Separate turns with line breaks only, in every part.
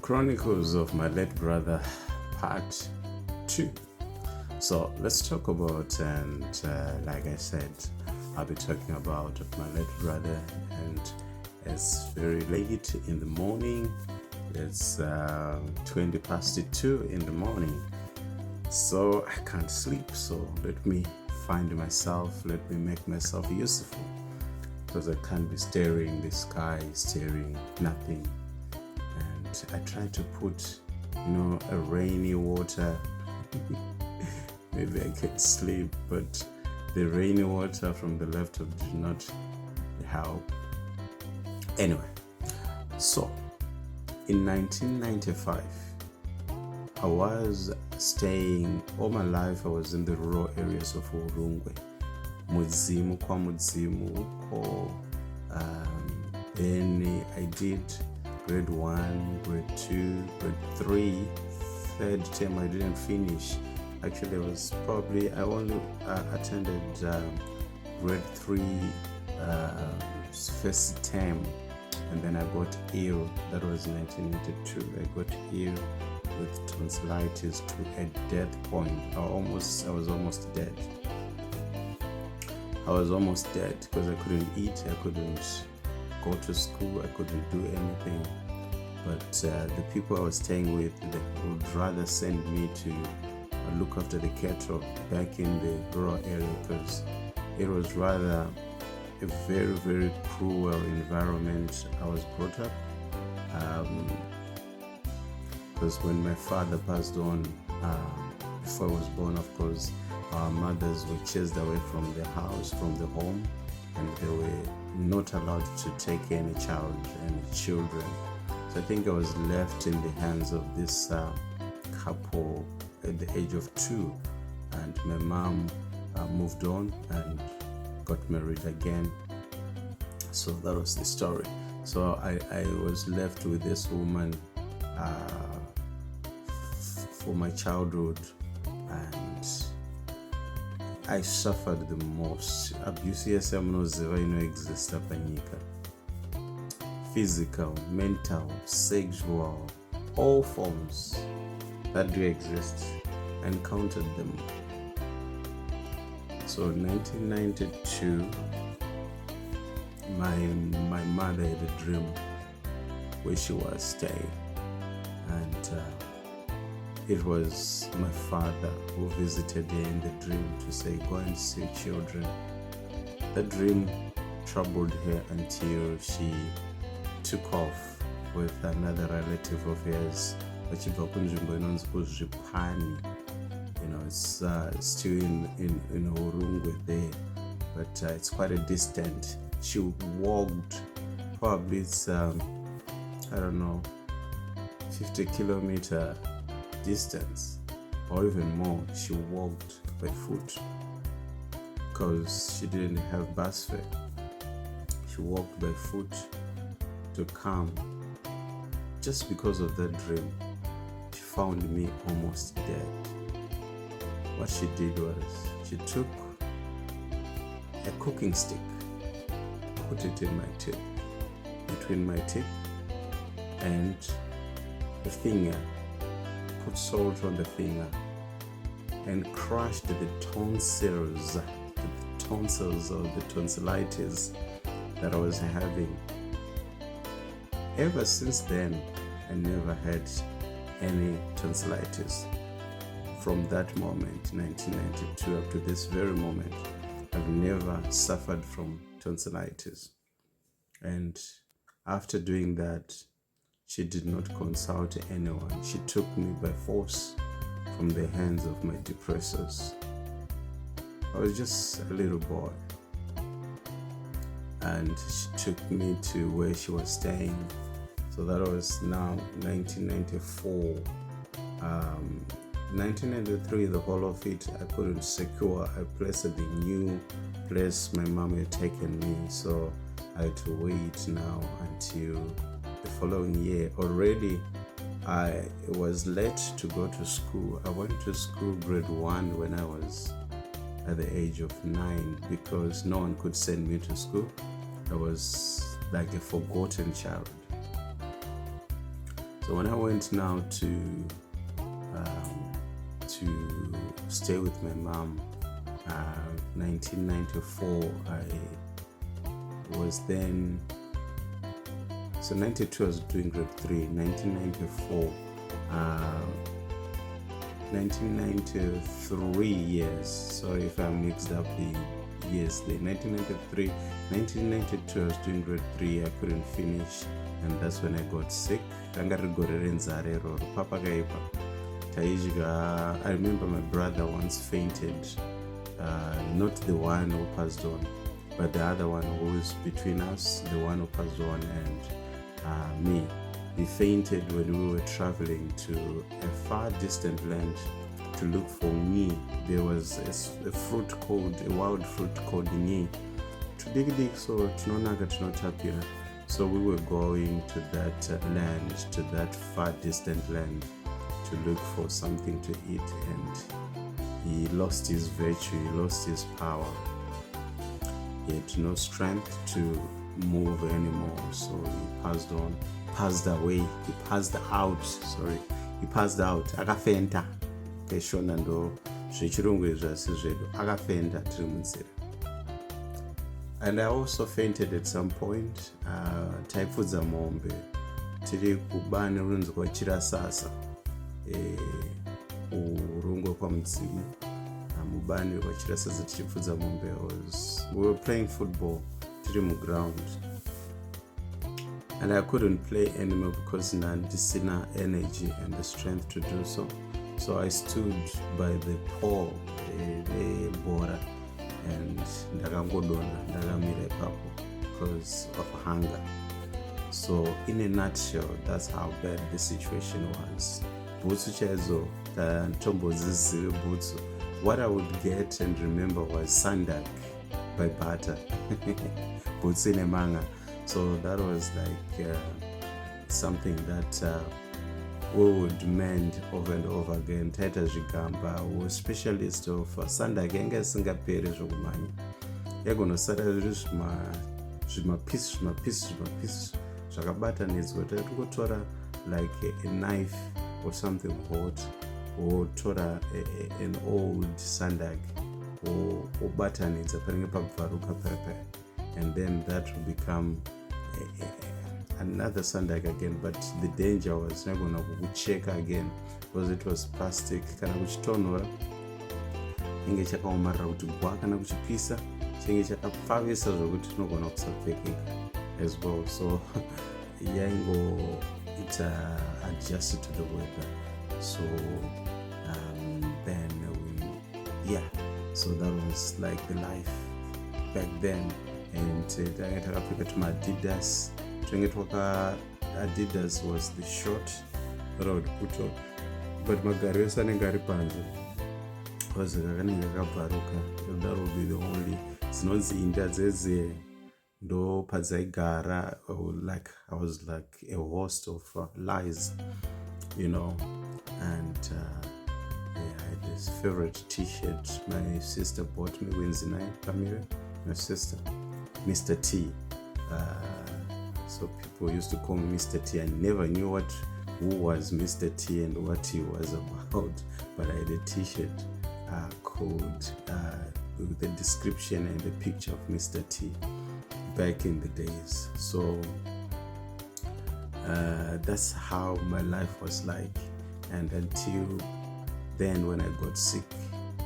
Chronicles of My Late Brother, Part 2. So let's talk about, and like I said, I'll be talking about my late brother, and it's very late in the morning. It's 20 past 2 in the morning, so I can't sleep. So let me find myself, let me make myself useful, because I can't be staring the sky, staring nothing. And I try to put, a rainy water. Maybe I can sleep, but the rainy water from the laptop did not help. Anyway, so in 1995, I was staying all my life. I was in the rural areas of Urungwe, Mudzimu kwa Mudzimu uko. Then I did grade 1, grade 2, grade 3. Third term I didn't finish. Actually, I only attended grade 3 first term, and then I got ill. That was 1992. I got ill with tonsillitis to a death point. I was almost dead. I was almost dead because I couldn't eat, I couldn't go to school, I couldn't do anything. But the people I was staying with, they would rather send me to look after the cattle back in the rural area, because it was rather a very, very cruel environment I was brought up. Because when my father passed on, before I was born, of course, our mothers were chased away from the house, from the home, and they were not allowed to take any child, any children. So I think I was left in the hands of this couple at the age of 2, and my mom moved on and got married again. So that was the story. So I was left with this woman for my childhood, and I suffered the most. Abuse yesyamunoziva exist apanyika. Physical, mental, sexual, all forms that do exist. I encountered them. So in 1992, my mother had a dream where she was staying, and it was my father who visited her in the dream to say, go and see children. The dream troubled her until she took off with another relative of hers. It's still in Urungwe there, but it's quite a distance. She walked, probably it's 50 kilometer distance or even more. She walked by foot because she didn't have bus fare. She walked by foot to come. Just because of that dream, she found me almost dead. What she did was, she took a cooking stick, put it in my teeth, between my teeth and the finger, put salt on the finger, and crushed the tonsils or the tonsillitis that I was having. Ever since then, I never had any tonsillitis. From that moment, 1992, up to this very moment, I've never suffered from tonsillitis. And after doing that, she did not consult anyone. She took me by force from the hands of my depressors. I was just a little boy, and she took me to where she was staying. So that was now 1994. 1993, the whole of it, I couldn't secure a place at the new place my mom had taken me. So I had to wait now until the following year. Already, I was late to go to school. I went to school grade 1 when I was at the age of 9 because no one could send me to school. I was like a forgotten child. So when I went now to stay with my mom, 1994, I was then, so 92 I was doing grade 3, 1994, 1993 years, sorry if I mixed up the years there, 1993, 1992 I was doing grade 3, I couldn't finish, and that's when I got sick. I remember my brother once fainted, not the one who passed on, but the other one who is between us, the one who passed on and me. He fainted when we were traveling to a far distant land to look for me. There was a wild fruit called Nyi. So we were going to that land, to that far distant land, to look for something to eat, and he lost his virtue, he lost his power. He had no strength to move anymore, so he passed out, akafenda. Keshona ndo zvechirungu izvi asi zvedu, akafenda tiri munzira. And I also fainted at some point. Taipfudza mombe tiri kubani runonzwa chirasasa, urungwe kwamudzimu, mubani rwachirasasa tichipfudza mombe. We were playing football tiri muground, and I couldn't play anymore because ndisina energy and the strength to do so. So I stood by the pole, the bora, and ndakamira ipapo because of hunger. So in a nutshell, that's how bad the situation was. Butsu chaizo, tombodzizive butsu. What I would get and remember was sandak by butter, butsu in a manga. So that was like something that we would mend over and over again. Taita zvigamba, we were specialist of sandak yanga isingaperi zvokumanya. Yagonosara zvimapisi zvakabatanidzwa. Taitotora like a knife or something hot, or tora an old sandak, or batanidza panenge pabvaruka paya, and then that will become another sandak again. But the danger was nagona kucheka again because it was plastic. Kana kuchitonhora inge chakaomarara kuti gwa, kana kuchipisa chinge chakapfavisa zvokuti tinogona kusapfekeka as well. So yaingo it adjusted to the weather. So then so that was like the life back then. And tanga takapfeka tumaadidas, tunenge twaka Adidas was the short that I would put on, but magari ese anenge ari panze because kakanenge kakabvaruka. That would be the only, dzinonzi inda dzedze ndo padzaigara. Like I was like a host of lies, you know. And I had this favorite t-shirt my sister bought me, Wednesday night, Pamira, my sister, Mr. T. So people used to call me Mr. T. I never knew who was Mr. T and what he was about, but I had a t-shirt called with the description and the picture of Mr. T back in the days. So that's how my life was like. And until then, when I got sick,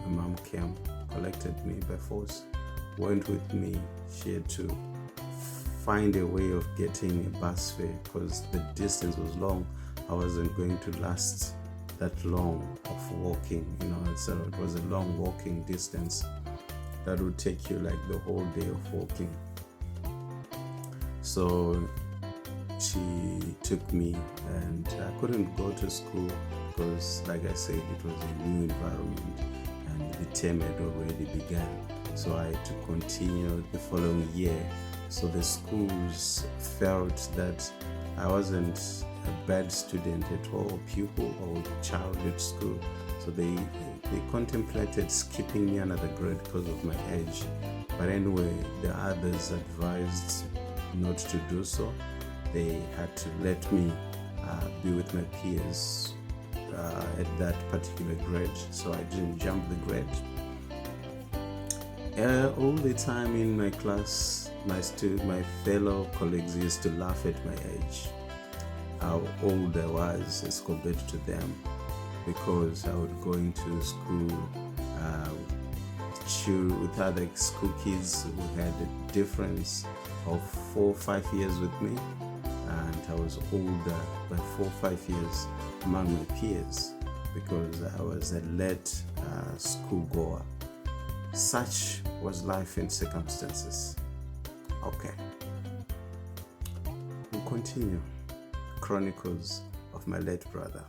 my mom came, collected me by force, went with me. She had to find a way of getting a bus fare because the distance was long. I wasn't going to last that long of walking, you know. So it was a long walking distance that would take you like the whole day of walking. So she took me, and I couldn't go to school because, like I said, it was a new environment and the term had already begun. So I had to continue the following year. So the schools felt that I wasn't a bad student at all, pupil or child at school. So they contemplated skipping me another grade because of my age. But anyway, the others advised not to do so. They had to let me be with my peers at that particular grade, so I didn't jump the grade. All the time in my class, my fellow colleagues used to laugh at my age, how old I was as compared to them, because I would go into school with other school kids who had a difference of 4 or 5 years with me, and I was older by 4 or 5 years among my peers because I was a late school goer. Such was life and circumstances. Okay, we'll continue. Chronicles of my late brother.